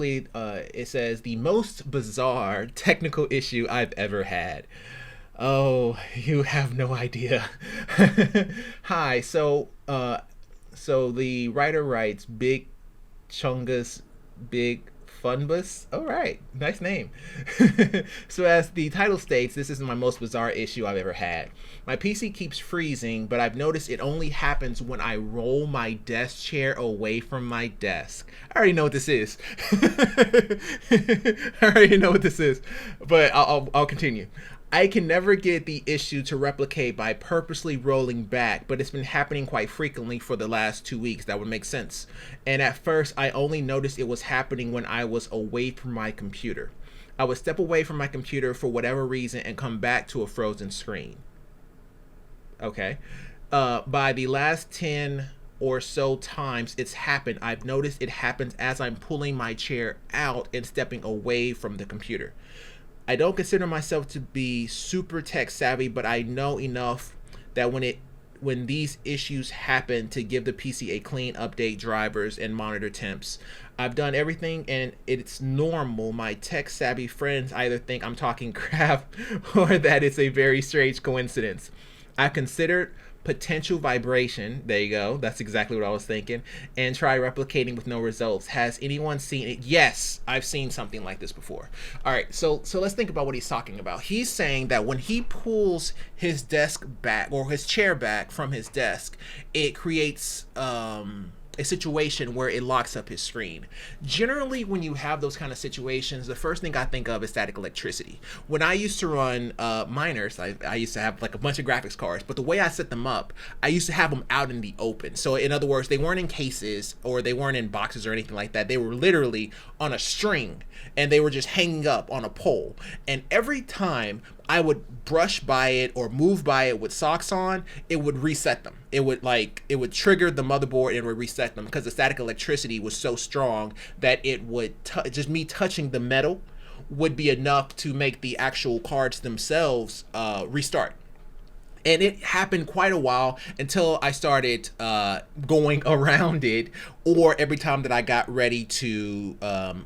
It says the most bizarre technical issue I've ever had. Oh, you have no idea. Hi. So the writer writes Big Chungus Big Funbus. All right, nice name. So as the title states, this is my most bizarre issue I've ever had. My PC keeps freezing, but I've noticed it only happens when I roll my desk chair away from my desk. I already know what this is. I already know what this is, but I'll continue. I can never get the issue to replicate by purposely rolling back, but it's been happening quite frequently for the last 2 weeks. That would make sense. And at first, I only noticed it was happening when I was away from my computer. I would step away from my computer for whatever reason and come back to a frozen screen. Okay. By the last 10 or so times it's happened, I've noticed it happens as I'm pulling my chair out and stepping away from the computer. I don't consider myself to be super tech savvy, but I know enough that when these issues happen to give the PC a clean update drivers and monitor temps. I've done everything and it's normal. My tech savvy friends either think I'm talking crap or that it's a very strange coincidence. I considered potential vibration. There you go. That's exactly what I was thinking. And try replicating with no results. Has anyone seen it? Yes, I've seen something like this before. All right, so let's think about what he's talking about. He's saying that when he pulls his desk back or his chair back from his desk, it creates a situation where it locks up his screen. Generally, when you have those kind of situations, the first thing I think of is static electricity. When I used to run miners, I used to have like a bunch of graphics cards, but the way I set them up, I used to have them out in the open. So in other words, they weren't in cases or they weren't in boxes or anything like that. They were literally on a string and they were just hanging up on a pole. And every time I would brush by it or move by it with socks on, it would reset them. It would trigger the motherboard and it would reset them because the static electricity was so strong that it would just me touching the metal would be enough to make the actual cards themselves restart. And it happened quite a while until I started going around it, or every time that I got ready to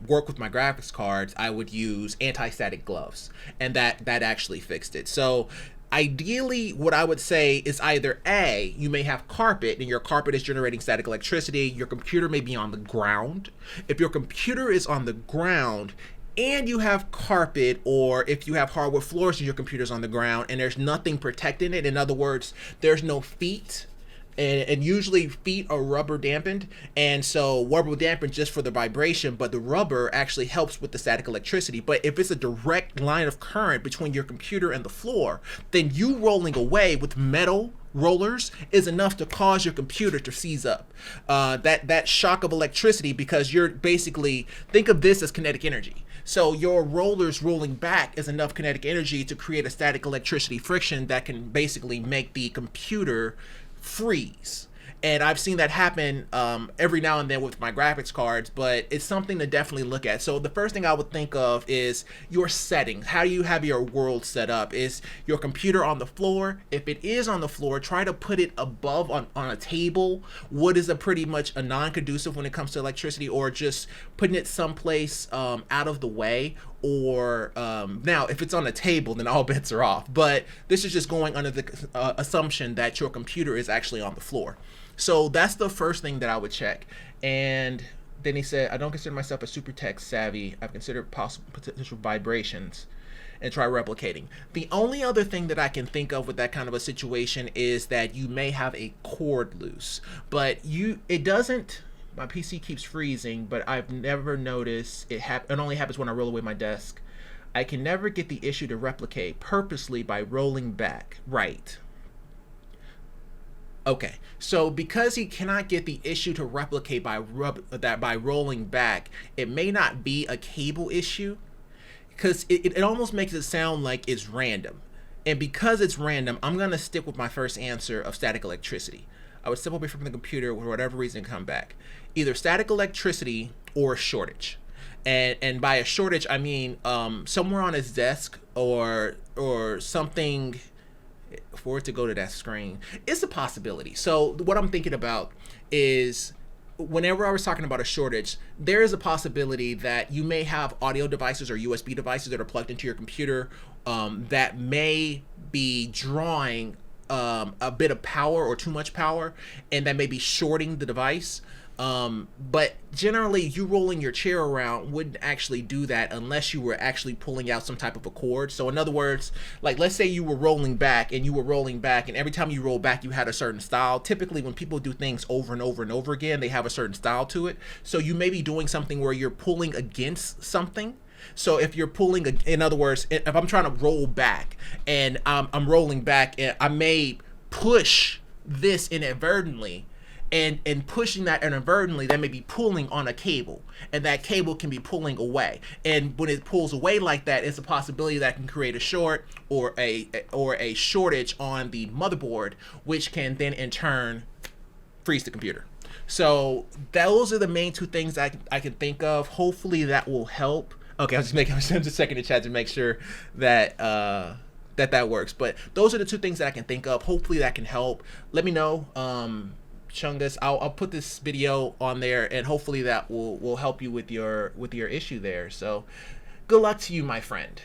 work with my graphics cards, I would use anti-static gloves, and that actually fixed it. So ideally, what I would say is either A, you may have carpet and your carpet is generating static electricity. Your computer may be on the ground. If your computer is on the ground and you have carpet, or if you have hardwood floors and your computer's on the ground and there's nothing protecting it, in other words, there's no feet, and usually feet are rubber dampened, and so rubber dampened just for the vibration, but the rubber actually helps with the static electricity. But if it's a direct line of current between your computer and the floor, then you rolling away with metal rollers is enough to cause your computer to seize up. That shock of electricity, because you're basically, think of this as kinetic energy. So your rollers rolling back is enough kinetic energy to create a static electricity friction that can basically make the computer freeze. And I've seen that happen every now and then with my graphics cards, but it's something to definitely look at. So the first thing I would think of is your settings. How do you have your world set up? Is your computer on the floor? If it is on the floor, try to put it above on a table. Wood is a pretty much a non-conducive when it comes to electricity, or just putting it someplace out of the way. Or now if it's on a table, then all bets are off. But this is just going under the assumption that your computer is actually on the floor. So that's the first thing that I would check. And then he said, I don't consider myself a super tech savvy. I've considered possible potential vibrations and try replicating. The only other thing that I can think of with that kind of a situation is that you may have a cord loose, but it doesn't. My PC keeps freezing, but I've never noticed it only happens when I roll away my desk. I can never get the issue to replicate purposely by rolling back. Right. Okay, so because he cannot get the issue to replicate by rolling back, it may not be a cable issue, because it almost makes it sound like it's random. And because it's random, I'm going to stick with my first answer of static electricity. I would step away from the computer for whatever reason and come back. Either static electricity or a shortage. And by a shortage, I mean somewhere on his desk or something for it to go to that screen. It's a possibility. So what I'm thinking about is whenever I was talking about a shortage, there is a possibility that you may have audio devices or USB devices that are plugged into your computer that may be drawing a bit of power or too much power, and that may be shorting the device. But generally, you rolling your chair around wouldn't actually do that unless you were actually pulling out some type of a cord. So in other words, like let's say you were rolling back and you were rolling back, and every time you roll back, you had a certain style. Typically, when people do things over and over and over again, they have a certain style to it. So you may be doing something where you're pulling against something. So if you're pulling, in other words, if I'm trying to roll back and I'm rolling back, and I may push this inadvertently, and pushing that inadvertently, that may be pulling on a cable, and that cable can be pulling away. And when it pulls away like that, it's a possibility that can create a short or a shortage on the motherboard, which can then in turn freeze the computer. So those are the main two things I can think of. Hopefully that will help. Okay, I'm just checking the chat to make sure that that works. But those are the two things that I can think of. Hopefully that can help. Let me know. Chungus, I'll put this video on there, and hopefully that will help you with your issue there. So good luck to you, my friend.